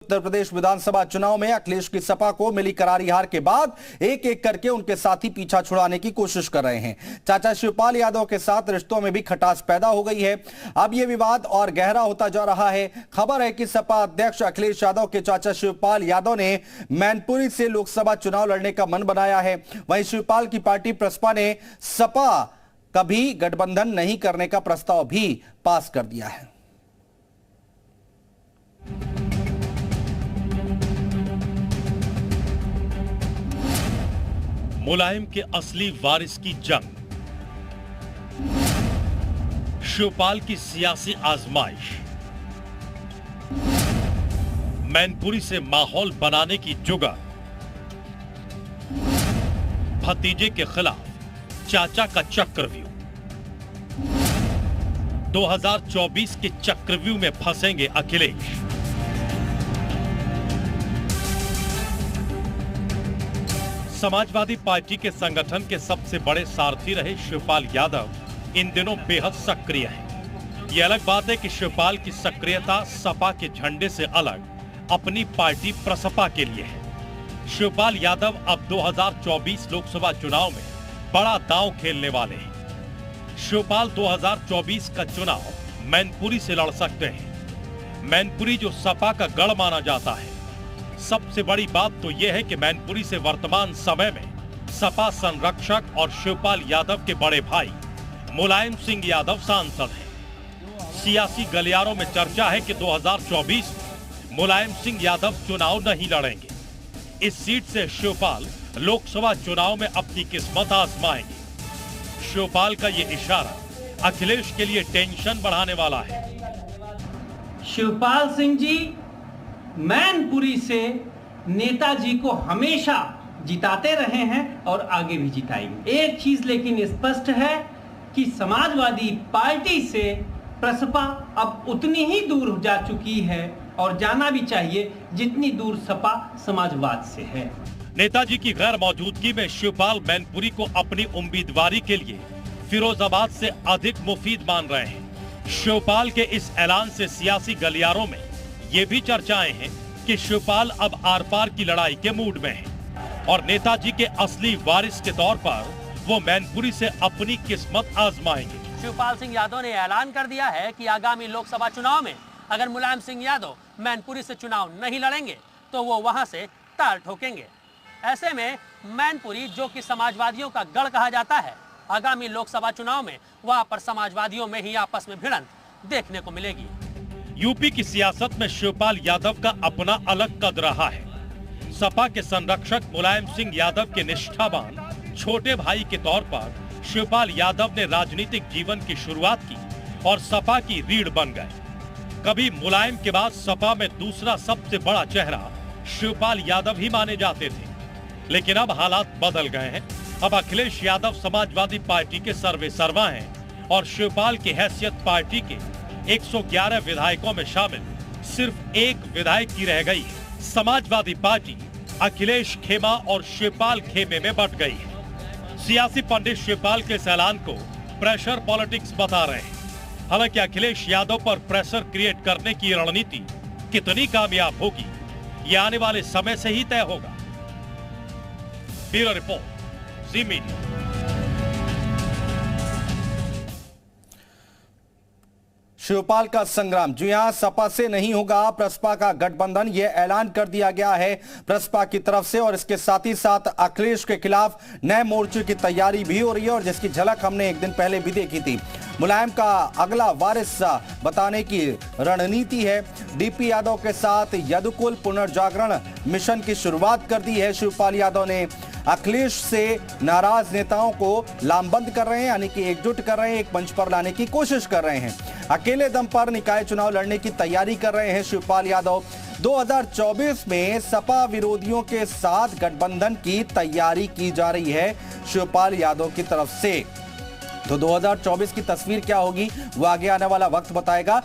उत्तर प्रदेश विधानसभा चुनाव में अखिलेश की सपा को मिली करारी हार के बाद एक एक करके उनके साथी पीछा छुड़ाने की कोशिश कर रहे हैं। चाचा शिवपाल यादव के साथ रिश्तों में भी खटास पैदा हो गई है। अब यह विवाद और गहरा होता जा रहा है। खबर है कि सपा अध्यक्ष अखिलेश यादव के चाचा शिवपाल यादव ने मैनपुरी से लोकसभा चुनाव लड़ने का मन बनाया है। वहीं शिवपाल की पार्टी प्रसपा ने सपा कभी गठबंधन नहीं करने का प्रस्ताव भी पास कर दिया है। मुलायम के असली वारिस की जंग, शिवपाल की सियासी आजमाइश, मैनपुरी से माहौल बनाने की जुगाड़, भतीजे के खिलाफ चाचा का चक्रव्यूह। 2024 के चक्रव्यूह में फंसेंगे अखिलेश। समाजवादी पार्टी के संगठन के सबसे बड़े सारथी रहे शिवपाल यादव इन दिनों बेहद सक्रिय हैं। यह अलग बात है कि शिवपाल की सक्रियता सपा के झंडे से अलग अपनी पार्टी प्रसपा के लिए है। शिवपाल यादव अब 2024 लोकसभा चुनाव में बड़ा दांव खेलने वाले हैं। शिवपाल 2024 का चुनाव मैनपुरी से लड़ सकते हैं। मैनपुरी जो सपा का गढ़ माना जाता है। सबसे बड़ी बात तो यह है कि मैनपुरी से वर्तमान समय में सपा संरक्षक और शिवपाल यादव के बड़े भाई मुलायम सिंह यादव सांसद हैं। सियासी गलियारों में चर्चा है कि 2024 में मुलायम सिंह यादव चुनाव नहीं लड़ेंगे। इस सीट से शिवपाल लोकसभा चुनाव में अपनी किस्मत आजमाएंगे। शिवपाल का ये इशारा अखिलेश के लिए टेंशन बढ़ाने वाला है। शिवपाल सिंह जी मैनपुरी से नेताजी को हमेशा जिताते रहे हैं और आगे भी जिताएंगे। एक चीज लेकिन स्पष्ट है कि समाजवादी पार्टी से प्रसपा अब उतनी ही दूर जा चुकी है और जाना भी चाहिए जितनी दूर सपा समाजवाद से है। नेताजी की गैर मौजूदगी में शिवपाल मैनपुरी को अपनी उम्मीदवारी के लिए फिरोजाबाद से अधिक मुफीद मान रहे हैं। शिवपाल के इस ऐलान से सियासी गलियारों में ये भी चर्चाएं हैं कि शिवपाल अब आर पार की लड़ाई के मूड में हैं और नेताजी के असली वारिस के तौर पर वो मैनपुरी से अपनी किस्मत आजमाएंगे। शिवपाल सिंह यादव ने ऐलान कर दिया है कि आगामी लोकसभा चुनाव में अगर मुलायम सिंह यादव मैनपुरी से चुनाव नहीं लड़ेंगे तो वो वहां से ताल ठोकेंगे। ऐसे में मैनपुरी, जो कि समाजवादियों का गढ़ कहा जाता है, आगामी लोकसभा चुनाव में वहां पर समाजवादियों में ही आपस में भिड़ंत देखने को मिलेगी। यूपी की सियासत में शिवपाल यादव का अपना अलग कद रहा है। सपा के संरक्षक मुलायम सिंह यादव के निष्ठावान छोटे भाई के तौर पर शिवपाल यादव ने राजनीतिक जीवन की शुरुआत की और सपा की रीढ़ बन गए। कभी मुलायम के बाद सपा में दूसरा सबसे बड़ा चेहरा शिवपाल यादव ही माने जाते थे, लेकिन अब हालात बदल गए हैं। अब अखिलेश यादव समाजवादी पार्टी के सर्वेसर्वा हैं और शिवपाल की हैसियत पार्टी के 111 विधायकों में शामिल सिर्फ एक विधायक की रह गई है। समाजवादी पार्टी अखिलेश खेमा और शिवपाल खेमे में बंट गई है। सियासी पंडित शिवपाल के इस ऐलान को प्रेशर पॉलिटिक्स बता रहे हैं। हालांकि अखिलेश यादव पर प्रेशर क्रिएट करने की रणनीति कितनी कामयाब होगी, ये आने वाले समय से ही तय होगा। ब्यूरो रिपोर्ट, जी मीडिया। शिवपाल का संग्राम, जी हां, सपा से नहीं होगा प्रसपा का गठबंधन, यह ऐलान कर दिया गया है प्रसपा की तरफ से और इसके साथ ही साथ अखिलेश के खिलाफ नए मोर्चे की तैयारी भी हो रही है और जिसकी झलक हमने एक दिन पहले भी देखी थी। मुलायम का अगला वारिस बताने की रणनीति है। डीपी यादव के साथ यदुकुल पुनर्जागरण मिशन की शुरुआत कर दी है शिवपाल यादव ने। अखिलेश से नाराज नेताओं को लामबंद कर रहे हैं, यानी कि एकजुट कर रहे हैं, एक मंच पर लाने की कोशिश कर रहे हैं। अकेले दम पर निकाय चुनाव लड़ने की तैयारी कर रहे हैं शिवपाल यादव। 2024 में सपा विरोधियों के साथ गठबंधन की तैयारी की जा रही है शिवपाल यादव की तरफ से। तो 2024 की तस्वीर क्या होगी वो आगे आने वाला वक्त बताएगा।